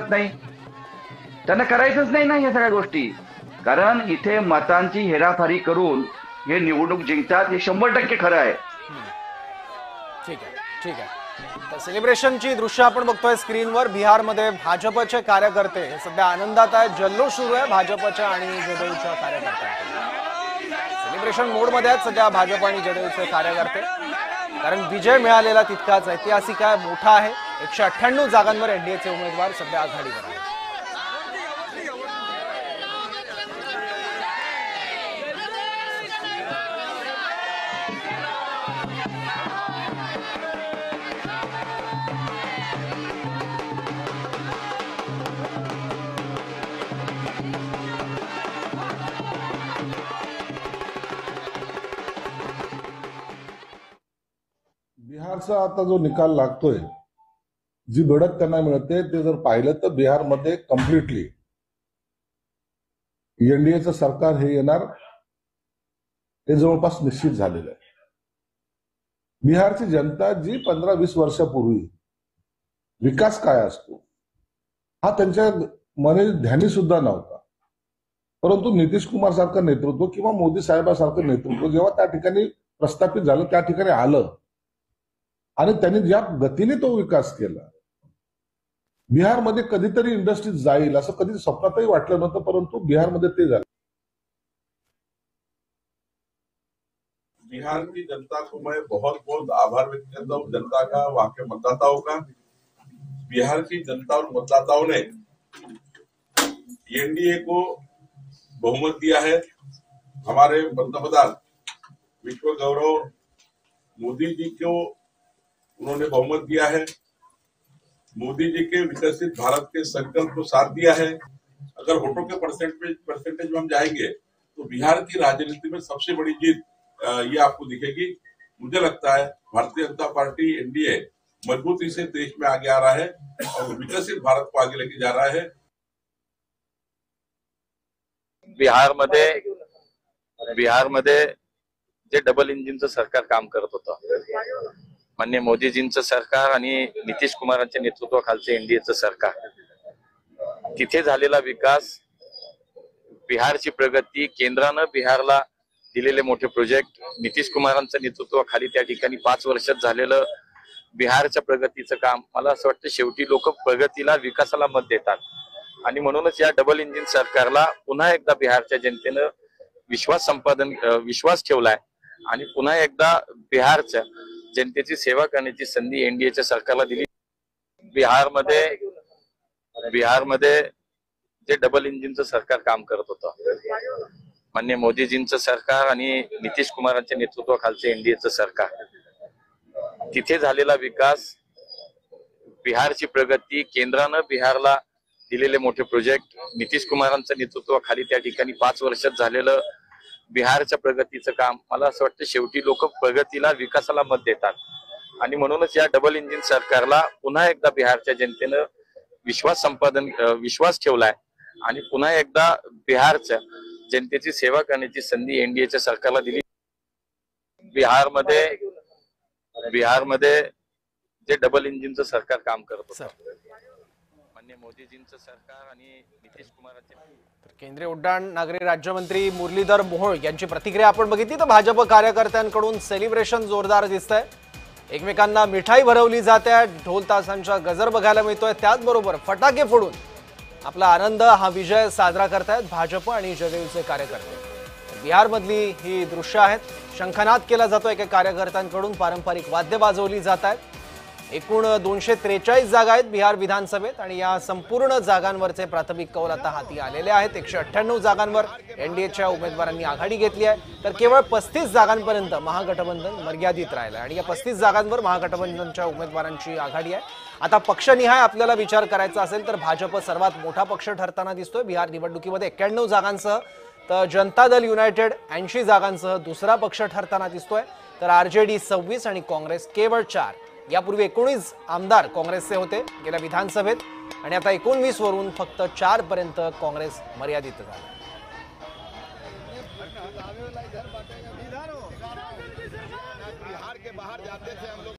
शकत नाही, त्यांना करायचंच नाही ना या सगळ्या गोष्टी. कारण इथे मतांची हेराफेरी करून हे निवडणूक जिंकतात हे 100% खरं आहे. ठीक आहे, ठीक आहे. तर सेलिब्रेशनची दृश्य आपण बघतोय स्क्रीनवर. बिहारमध्ये भाजपचे कार्यकर्ते सध्या आनंदात आहेत. जल्लोष सुरू आहे भाजपच्या आणि जदयूच्या कार्यकर्त्यांचे. सेलिब्रेशन मोडमध्ये आहेत सध्या भाजप आणि जदयूचे कार्यकर्ते, कारण विजय मिळालेला तितकाच ऐतिहासिक आहे, मोठा आहे. 198 जागांवर एनडीएचे उमेदवार सध्या आघाडीवर आहेत. बिहारचा आता जो निकाल लागतोय, जी धडक त्यांना मिळते ते जर पाहिलं तर बिहारमध्ये कम्प्लिटली एनडीएचं सरकार हे येणार हे जवळपास निश्चित झालेलं आहे. बिहारची जनता जी 15-20 वर्षापूर्वी विकास काय असतो हा त्यांच्या मने ध्यानी सुद्धा नव्हता, परंतु नितीश कुमार सारखं नेतृत्व किंवा मोदी साहेबांसारखं नेतृत्व जेव्हा त्या ठिकाणी प्रस्थापित झालं, त्या ठिकाणी आलं आणि त्यांनी ज्या गतीने तो विकास केला, बिहारमध्ये कधीतरी इंडस्ट्रीज जाईल असं कधी स्वप्नातही वाटलं नव्हतं, परंतु बिहारमध्ये ते झालं. बिहार की जनता को मैं बहुत बहुत आभार व्यक्त करता हूँ, जनता का, वहां के मतदाताओं का. बिहार की जनता और मतदाताओं ने एनडीए को बहुमत दिया है. हमारे पंतप्रधान विश्व गौरव मोदी जी को उन्होंने बहुमत दिया है. मोदी जी के विकसित भारत के संकल्प को साथ दिया है. अगर वोटों के परसेंटेज में हम जाएंगे तो बिहार की राजनीति में सबसे बड़ी जीत ये आपको दिखेगी. मुझे लगता है भारतीय जनता पार्टी एनडीए मजबूती से देश में आगे आ रहा है और विकसित भारत को आगे लेके जा रहा है. बिहारमध्ये जे डबल इंजिनचं सरकार काम करत होतं, माननीय मोदीजींचं सरकार आणि नितीश कुमारांच्या नेतृत्वाखालचं एनडीएचं सरकार, तिथे झालेला विकास, बिहारची प्रगती, केंद्रानं बिहारला दिलेले मोठे प्रोजेक्ट, नितीश कुमारांच्या नेतृत्वाखाली त्या ठिकाणी 5 वर्षात झालेलं बिहारच्या प्रगतीचं काम, मला असं वाटतं शेवटी लोक प्रगतीला, विकासाला मत देतात. आणि म्हणूनच या डबल इंजिन सरकारला पुन्हा एकदा बिहारच्या जनतेनं विश्वास ठेवलाय आणि पुन्हा एकदा बिहारच्या जनतेची सेवा करण्याची संधी एनडीएच्या सरकारला दिली. बिहारमध्ये जे डबल इंजिनचं सरकार काम करत होतं, माननीय मोदीजींचं सरकार आणि नितीश कुमारांच्या नेतृत्वाखालचं एनडीएचं सरकार, तिथे झालेला विकास, बिहारची प्रगती, केंद्रानं बिहारला दिलेले मोठे प्रोजेक्ट, नितीश कुमारांच्या नेतृत्वाखाली त्या ठिकाणी 5 वर्षात झालेलं बिहारच्या प्रगतीचं काम, मला असं वाटतं शेवटी लोक प्रगतीला, विकासाला मत देतात. आणि म्हणूनच या डबल इंजिन सरकारला पुन्हा एकदा बिहारच्या जनतेनं विश्वास ठेवलाय आणि पुन्हा एकदा बिहारच्या जनतेची सेवा करण्याची संधी एनडीएच्या सरकारला दिली. बिहारमध्ये जे डबल इंजिनचं सरकार काम करत होतं, माननीय मोदीजींचं सरकार आणि नितीश कुमारांचे. केंद्रीय उड्डाण नागरी राज्यमंत्री मुरलीधर मोहोळ यांची प्रतिक्रिया आपण बघितली तर भाजप कार्यकर्त्यांकडून सेलिब्रेशन जोरदार दिसतंय. एकमेकांना मिठाई भरवली जाते, ढोल तासांचा गजर बघायला मिळतोय, त्याचबरोबर फटाके फोडून आपला आनंद, हा विजय साजरा करतायत भाजप आणि जदयूचे कार्यकर्ते. बिहारमधली ही दृश्य आहेत. शंखनाद केला जातो एका कार्यकर्त्यांकडून, पारंपरिक वाद्य वाजवली जात आहेत. एकूण 243 जागा आहेत बिहार विधानसभेत आणि या संपूर्ण जागांवरचे प्राथमिक कौल आता हाती आलेले आहेत. 198 जागांवर एनडीएच्या उमेदवारांनी आघाडी घेतली आहे, तर केवळ 35 जागांपर्यंत महागठबंधन मर्यादित राहिलं आणि या 35 जागांवर महागठबंधनच्या उमेदवारांची आघाडी आहे. आता पक्षनिहाय आपल्याला विचार करायचा असेल तर भाजप सर्वात मोठा पक्ष ठरताना दिसतोय. बिहार निवडणुकीमध्ये 91 जागांसह, तर जनता दल युनायटेड 80 जागांसह दुसरा पक्ष ठरताना दिसतोय, तर आरजेडी 26 आणि काँग्रेस केवळ 4. यापूर्वी 19 आमदार काँग्रेसचे होते गेल्या विधानसभेत आणि आता 19 वरून फक्त 4 पर्यंत काँग्रेस मर्यादित झाली.